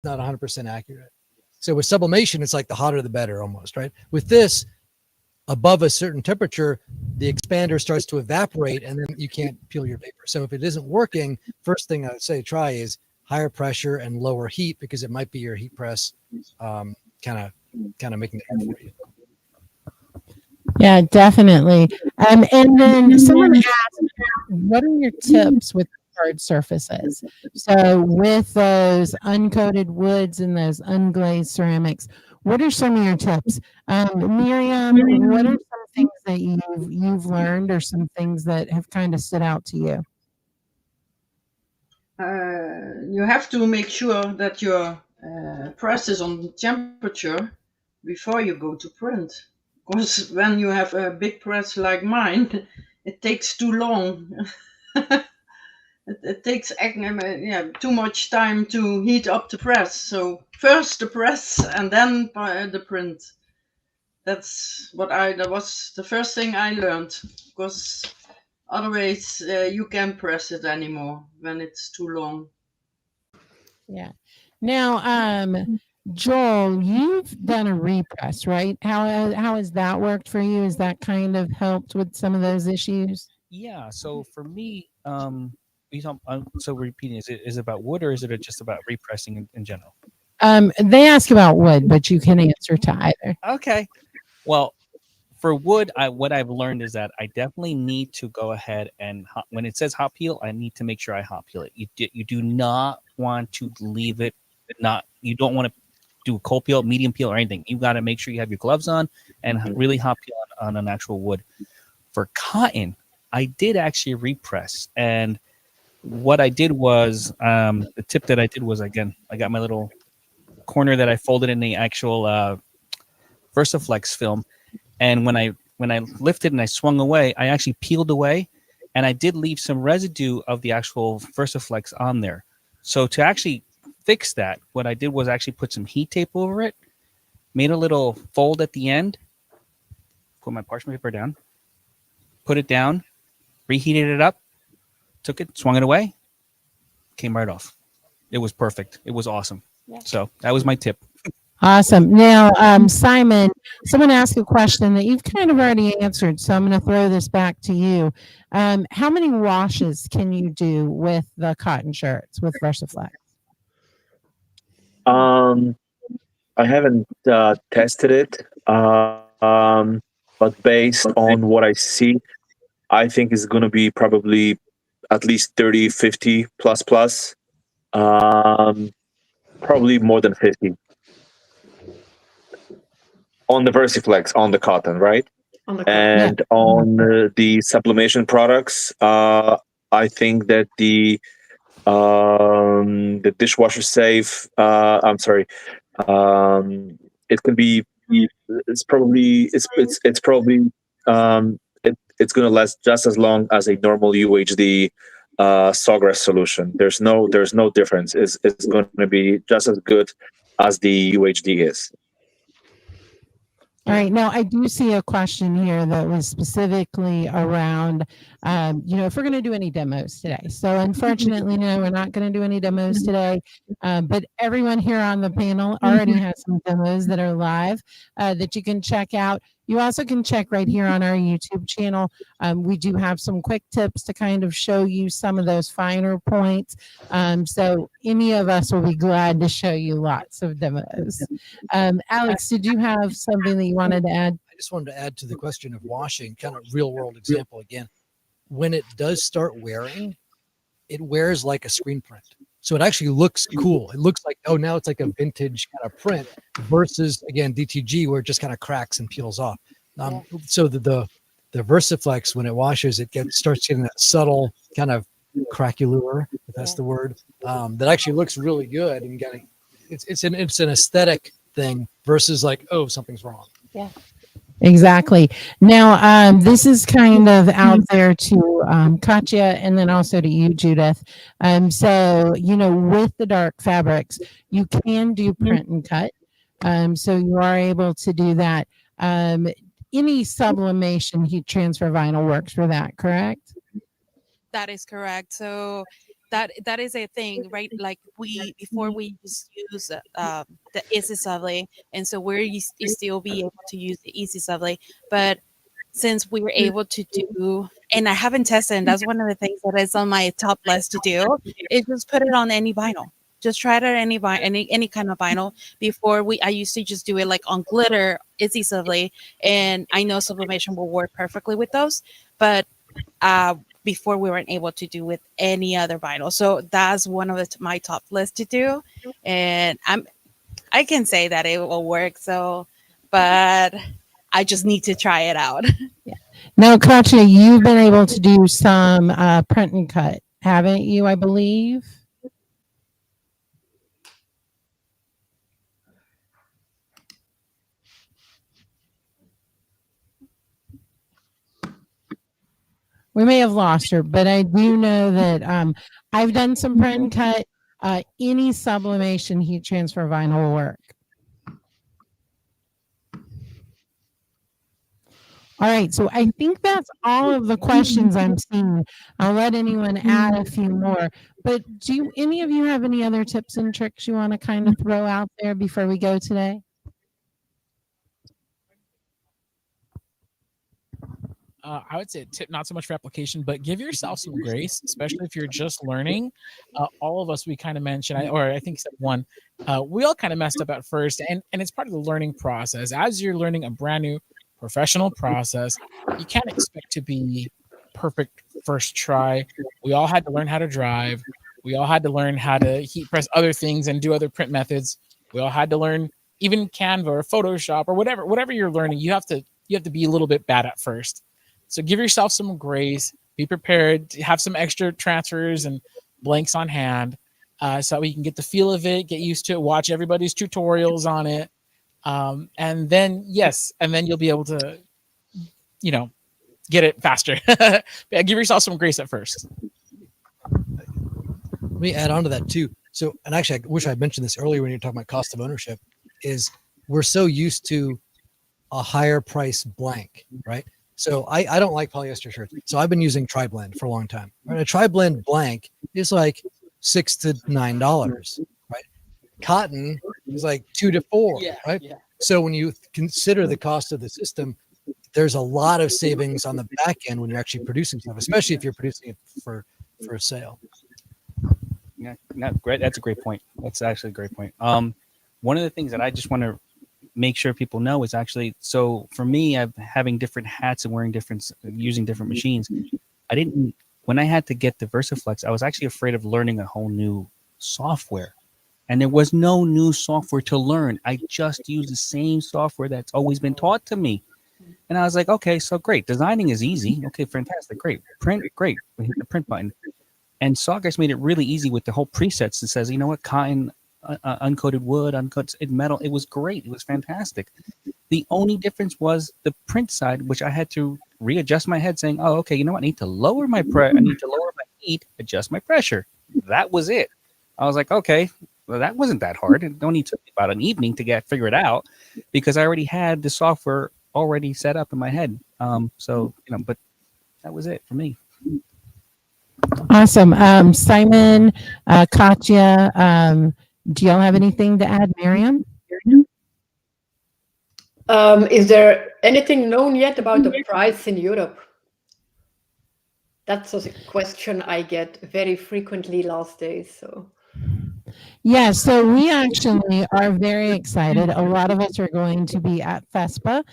Not 100% accurate. So with sublimation, it's like the hotter the better almost, right? With this, above a certain temperature, the expander starts to evaporate and then you can't peel your paper. So if it isn't working, first thing I would say try is higher pressure and lower heat because it might be your heat press kind of making it for you. Yeah, definitely. And then someone asked, what are your tips with hard surfaces? So with those uncoated woods and those unglazed ceramics, what are some of your tips? Miriam, what are some things that you've learned or some things that have kind of stood out to you? You have to make sure that your press is on temperature before you go to print. Because when you have a big press like mine, it takes too long. It takes too much time to heat up the press. So first the press and then the print. That was the first thing I learned because Otherwise, you can't press it anymore when it's too long. Yeah. Now, Joel, you've done a repress, right? How has that worked for you? Has that kind of helped with some of those issues? Yeah. So for me, so repeating, is it about wood or is it just about repressing in general? They ask about wood, but you can answer to either. Okay. Well, for wood, what I've learned is that I definitely need to go ahead and when it says hot peel, I need to make sure I hot peel it. You do not want to leave it. You don't want to do cold peel, medium peel, or anything. You got to make sure you have your gloves on and really hot peel on an actual wood. For cotton, I did actually repress, and what I did was the tip that I did was, again, I got my little corner that I folded in the actual Versaflex film, and when I lifted and I swung away, I actually peeled away, and I did leave some residue of the actual Versaflex on there. So to actually fix that, what I did was actually put some heat tape over it, made a little fold at the end, put my parchment paper down, put it down, reheated it up, took it, swung it away, came right off. It was perfect. It was awesome. Yeah. So that was my tip. Awesome. Now, Simon, someone asked a question that you've kind of already answered, so I'm going to throw this back to you. How many washes can you do with the cotton shirts with VersaFlex? I haven't tested it, but based on what I see, I think it's going to be probably at least 30, 50 plus plus. Probably more than 50 on the VersiFlex on the cotton, right? On the And on the sublimation products, I think that the dishwasher safe. I'm sorry. It can be. It's probably it's going to last just as long as a normal UHD sawgrass solution. There's no difference. It's going to be just as good as the UHD is. All right. Now, I do see a question here that was specifically around, if we're going to do any demos today. So, unfortunately, no, we're not going to do any demos today. But everyone here on the panel already has some demos that are live that you can check out. You also can check right here on our YouTube channel. We do have some quick tips to kind of show you some of those finer points. So any of us will be glad to show you lots of demos. Alex, did you have something that you wanted to add? I just wanted to add to the question of washing, kind of real world example again. When it does start wearing, it wears like a screen print. So it actually looks cool. It looks like, oh, now it's like a vintage kind of print versus, again, DTG, where it just kind of cracks and peels off. So the VersaFlex, when it washes, starts getting that subtle kind of craquelure, if that's the word, that actually looks really good. And it's an aesthetic thing versus like, oh, something's wrong. Yeah. Exactly. Now, this is kind of out there to Katya and then also to you, Judith. So, with the dark fabrics, you can do print and cut. So you are able to do that. Any sublimation heat transfer vinyl works for that, correct? That is correct. So that is a thing, right? Like before we just use the Easy Subli, and so we're still be able to use the Easy Subli, but since we were able to do, and I haven't tested, and that's one of the things that is on my top list to do, is just put it on any vinyl. Just try it on any kind of vinyl. I used to just do it like on glitter, Easy Subli, and I know sublimation will work perfectly with those, but before we weren't able to do with any other vinyl. So that's one of my top list to do. And I can say that it will work. So, but I just need to try it out. Yeah. Now, Katya, you've been able to do some print and cut, haven't you, I believe? We may have lost her, but I do know that I've done some print and cut. Any sublimation heat transfer vinyl will work. All right, so I think that's all of the questions I'm seeing. I'll let anyone add a few more. But do any of you have any other tips and tricks you want to kind of throw out there before we go today? I would say tip not so much for application, but give yourself some grace, especially if you're just learning. All of us, we kind of mentioned, or I think except one, we all kind of messed up at first, and it's part of the learning process. As you're learning a brand new professional process, you can't expect to be perfect first try. We all had to learn how to drive. We all had to learn how to heat press other things and do other print methods. We all had to learn even Canva or Photoshop or whatever you're learning. You have to be a little bit bad at first. So give yourself some grace. Be prepared to have some extra transfers and blanks on hand, so we can get the feel of it, get used to it, watch everybody's tutorials on it, and then you'll be able to, get it faster. Yeah, give yourself some grace at first. Let me add on to that too. So, and actually, I wish I had mentioned this earlier when you're talking about cost of ownership. Is we're so used to a higher price blank, right? So I don't like polyester shirts. So I've been using tri-blend for a long time. Right? A tri-blend blank is like $6 to $9, right? Cotton is like $2 to $4, right? Yeah. So when you consider the cost of the system, there's a lot of savings on the back end when you're actually producing stuff, especially if you're producing it for a sale. Yeah, great. That's a great point. That's actually a great point. One of the things that I just want to make sure people know is actually, so for me, I'm having different hats and using different machines. When I had to get the VersaFlex, I was actually afraid of learning a whole new software, and there was no new software to learn. I just used the same software that's always been taught to me. And I was like, okay, so great. Designing is easy. Okay, fantastic. Great. Print, great. We hit the print button. And Sawgrass made it really easy with the whole presets. It says, you know what, cotton, uncoated wood, uncoated metal. It was great. It was fantastic. The only difference was the print side, which I had to readjust my head, saying, "Oh, okay, you know what? I need to lower my heat, adjust my pressure." That was it. I was like, "Okay, well, that wasn't that hard. It only took me about an evening to figure it out, because I already had the software already set up in my head." But that was it for me. Awesome. Simon, Katya, do y'all have anything to add? Miriam? Is there anything known yet about the price in Europe? That's a question I get very frequently last days. So. Yeah, so we actually are very excited. A lot of us are going to be at FESPA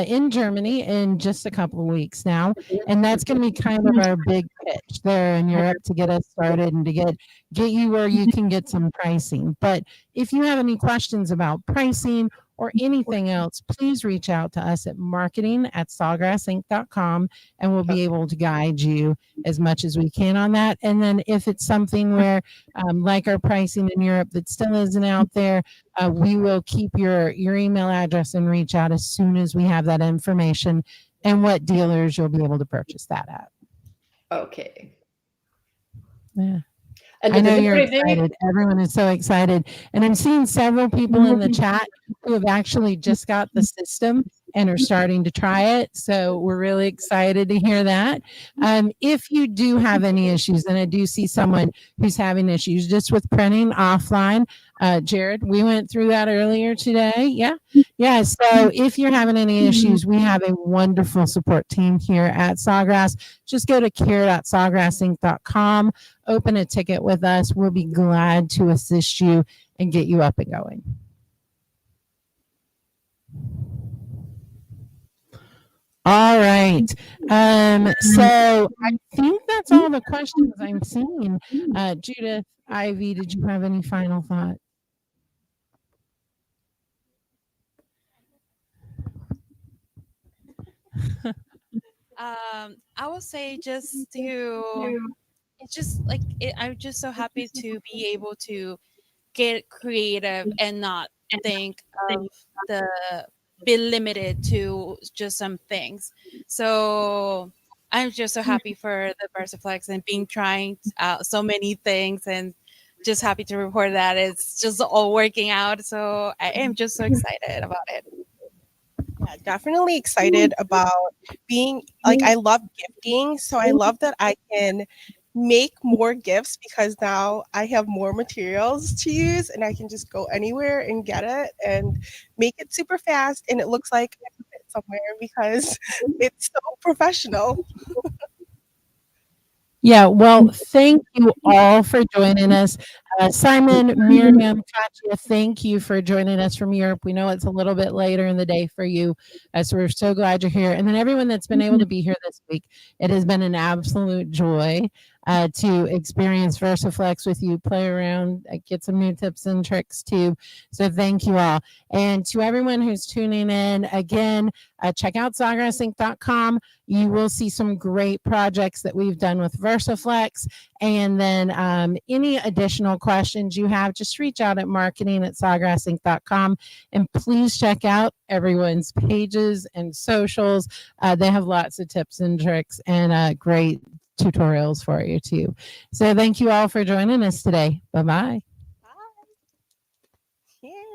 in Germany in just a couple of weeks now. And that's going to be kind of our big pitch there in Europe to get us started and to get you where you can get some pricing. But if you have any questions about pricing or anything else, please reach out to us at marketing@sawgrassinc.com, and we'll be able to guide you as much as we can on that. And then if it's something where, like our pricing in Europe that still isn't out there, we will keep your email address and reach out as soon as we have that information and what dealers you'll be able to purchase that at. Okay. Yeah. And I know you're excited. Everyone is so excited. And I'm seeing several people in the chat who have actually just got the system and are starting to try it. So we're really excited to hear that. If you do have any issues, and I do see someone who's having issues just with printing offline, Jared, we went through that earlier today. Yeah. Yeah. So if you're having any issues, we have a wonderful support team here at Sawgrass. Just go to care.sawgrassinc.com, open a ticket with us. We'll be glad to assist you and get you up and going. All right. So I think that's all the questions I'm seeing. Judith, Ivy, did you have any final thoughts? I would say it's just like I'm just so happy to be able to get creative and not think of be limited to just some things. So I'm just so happy for the VersaFlex and trying out so many things, and just happy to report that it's just all working out. So I am just so excited about it. Definitely excited about being like, I love gifting. So I love that I can make more gifts because now I have more materials to use and I can just go anywhere and get it and make it super fast. And it looks like I put it somewhere because it's so professional. Yeah, well, thank you all for joining us. Simon, Miriam, Katya, thank you for joining us from Europe. We know it's a little bit later in the day for you, so we're so glad you're here. And then everyone that's been able to be here this week, it has been an absolute joy to experience VersaFlex with you, play around, get some new tips and tricks too. So thank you all. And to everyone who's tuning in, again, check out sawgrassinc.com. You will see some great projects that we've done with VersaFlex. And then any additional questions you have, just reach out at marketing@sawgrassinc.com. And please check out everyone's pages and socials. They have lots of tips and tricks and great tutorials for you too. So thank you all for joining us today. Bye-bye. Bye. Yeah.